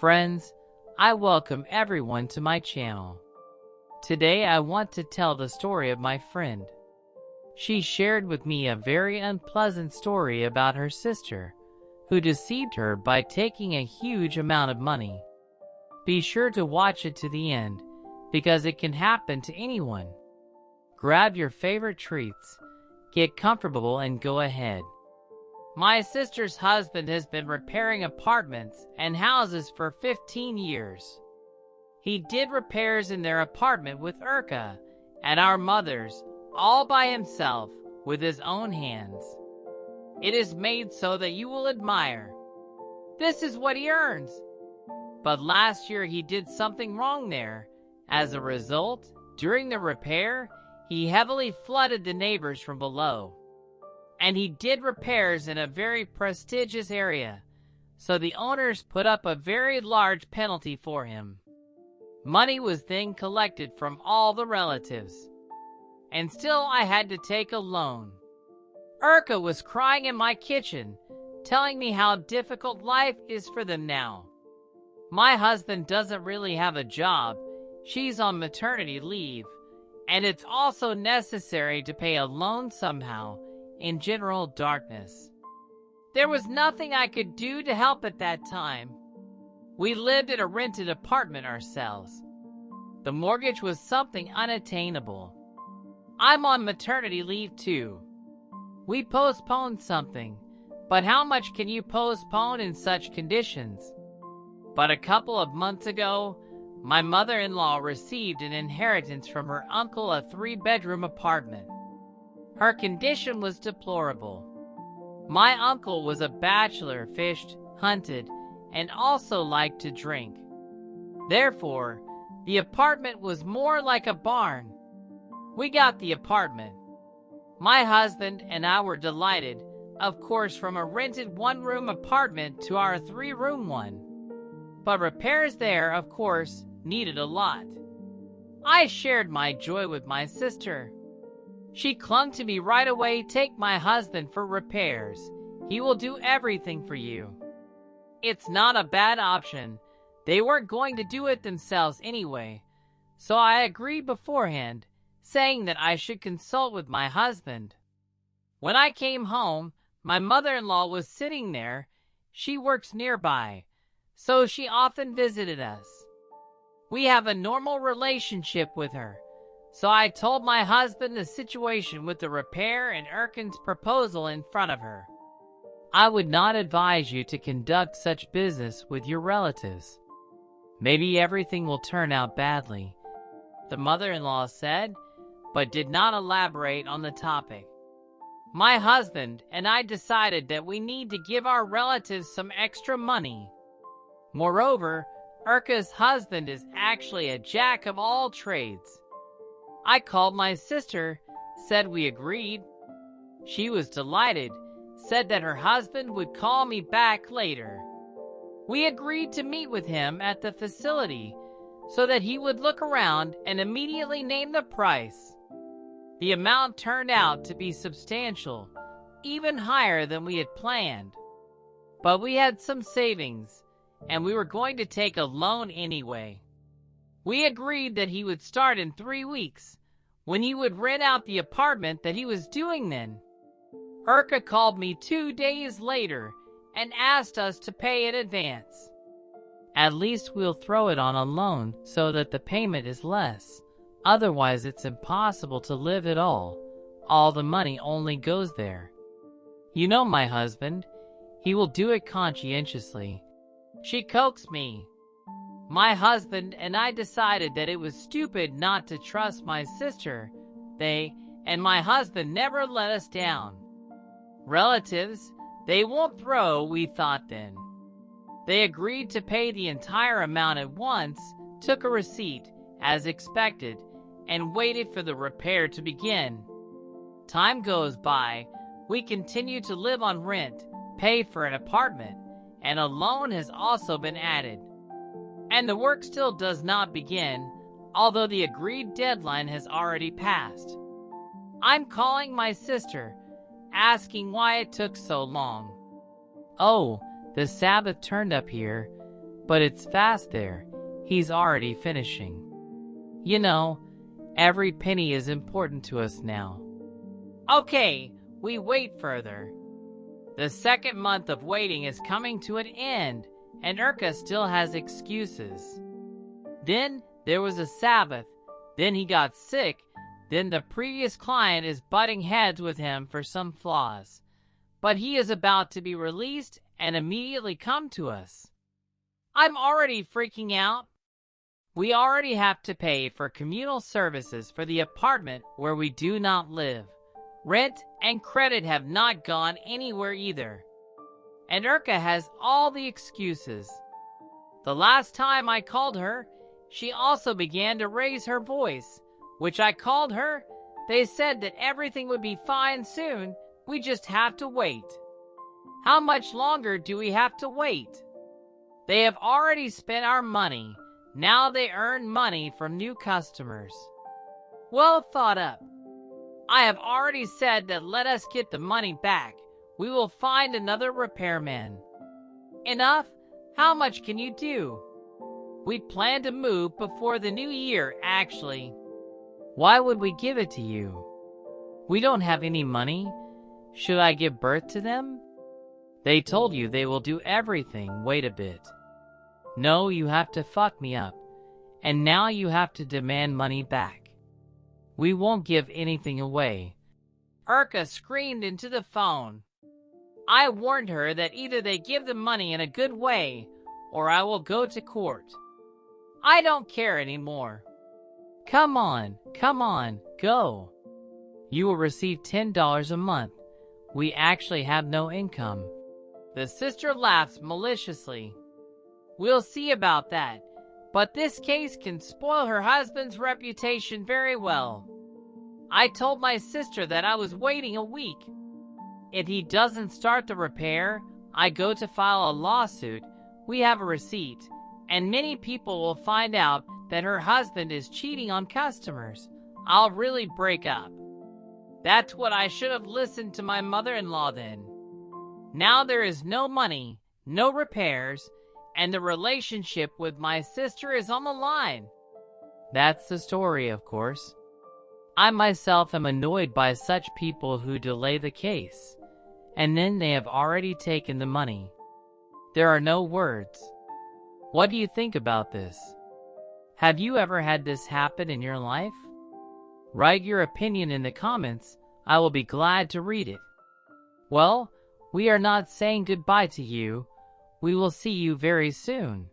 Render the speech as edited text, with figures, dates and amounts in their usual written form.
Friends, I welcome everyone to my channel. Today I want to tell the story of my friend. She shared with me a very unpleasant story about her sister, who deceived her by taking a huge amount of money. Be sure to watch it to the end, because it can happen to anyone. Grab your favorite treats, get comfortable and go ahead. My sister's husband has been repairing apartments and houses for 15 years. He did repairs in their apartment with Urka and our mother's, all by himself, with his own hands. It is made so that you will admire. This is what he earns. But last year he did something wrong there. As a result, during the repair, he heavily flooded the neighbors from below. And he did repairs in a very prestigious area, so the owners put up a very large penalty for him. Money was then collected from all the relatives. And still I had to take a loan. Urka was crying in my kitchen, telling me how difficult life is for them now. My husband doesn't really have a job. She's on maternity leave, and it's also necessary to pay a loan somehow in general darkness. There was nothing I could do to help at that time. We lived in a rented apartment ourselves. The mortgage was something unattainable. I'm on maternity leave too. We postponed something, but how much can you postpone in such conditions? But a couple of months ago, my mother-in-law received an inheritance from her uncle, a 3-bedroom apartment. Her condition was deplorable. My uncle was a bachelor, fished, hunted, and also liked to drink. Therefore, the apartment was more like a barn. We got the apartment. My husband and I were delighted, of course, from a rented 1-room apartment to our 3-room one. But repairs there, of course, needed a lot. I shared my joy with my sister. She clung to me right away. Take my husband for repairs. He will do everything for you. It's not a bad option. They weren't going to do it themselves anyway. So I agreed beforehand, saying that I should consult with my husband. When I came home, my mother-in-law was sitting there. She works nearby, so she often visited us. We have a normal relationship with her. So I told my husband the situation with the repair and Erkin's proposal in front of her. I would not advise you to conduct such business with your relatives. Maybe everything will turn out badly, the mother-in-law said, but did not elaborate on the topic. My husband and I decided that we need to give our relatives some extra money. Moreover, Urka's husband is actually a jack of all trades. I called my sister, said we agreed. She was delighted, said that her husband would call me back later. We agreed to meet with him at the facility so that he would look around and immediately name the price. The amount turned out to be substantial, even higher than we had planned. But we had some savings, and we were going to take a loan anyway. We agreed that he would start in 3 weeks, when he would rent out the apartment that he was doing then. Urka called me 2 days later and asked us to pay in advance. At least we'll throw it on a loan so that the payment is less. Otherwise it's impossible to live at all. All the money only goes there. You know my husband. He will do it conscientiously. She coaxed me. My husband and I decided that it was stupid not to trust my sister. They and my husband never let us down. Relatives, they won't throw, we thought then. They agreed to pay the entire amount at once, took a receipt, as expected, and waited for the repair to begin. Time goes by, we continue to live on rent, pay for an apartment, and a loan has also been added. And the work still does not begin, although the agreed deadline has already passed. I'm calling my sister, asking why it took so long. Oh, the Sabbath turned up here, but it's fast there. He's already finishing. You know, every penny is important to us now. Okay, we wait further. The second month of waiting is coming to an end, and Urka still has excuses. Then there was a Sabbath, then he got sick, then the previous client is butting heads with him for some flaws. But he is about to be released and immediately come to us. I'm already freaking out. We already have to pay for communal services for the apartment where we do not live. Rent and credit have not gone anywhere either. And Urka has all the excuses. The last time I called her, she also began to raise her voice, which I called her. They said that everything would be fine soon. We just have to wait. How much longer do we have to wait? They have already spent our money. Now they earn money from new customers. Well thought up. I have already said that let us get the money back. We will find another repairman. Enough? How much can you do? We plan to move before the new year, actually. Why would we give it to you? We don't have any money. Should I give birth to them? They told you they will do everything. Wait a bit. No, you have to fuck me up. And now you have to demand money back. We won't give anything away. Urka screamed into the phone. I warned her that either they give the money in a good way, or I will go to court. I don't care anymore. Come on, go. You will receive $10 a month. We actually have no income. The sister laughs maliciously. We'll see about that, but this case can spoil her husband's reputation very well. I told my sister that I was waiting a week. If he doesn't start the repair, I go to file a lawsuit. We have a receipt, and many people will find out that her husband is cheating on customers. I'll really break up. That's what I should have listened to my mother-in-law then. Now there is no money, no repairs, and the relationship with my sister is on the line. That's the story, of course. I myself am annoyed by such people who delay the case, and then they have already taken the money. There are no words. What do you think about this? Have you ever had this happen in your life? Write your opinion in the comments. I will be glad to read it. Well, we are not saying goodbye to you. We will see you very soon.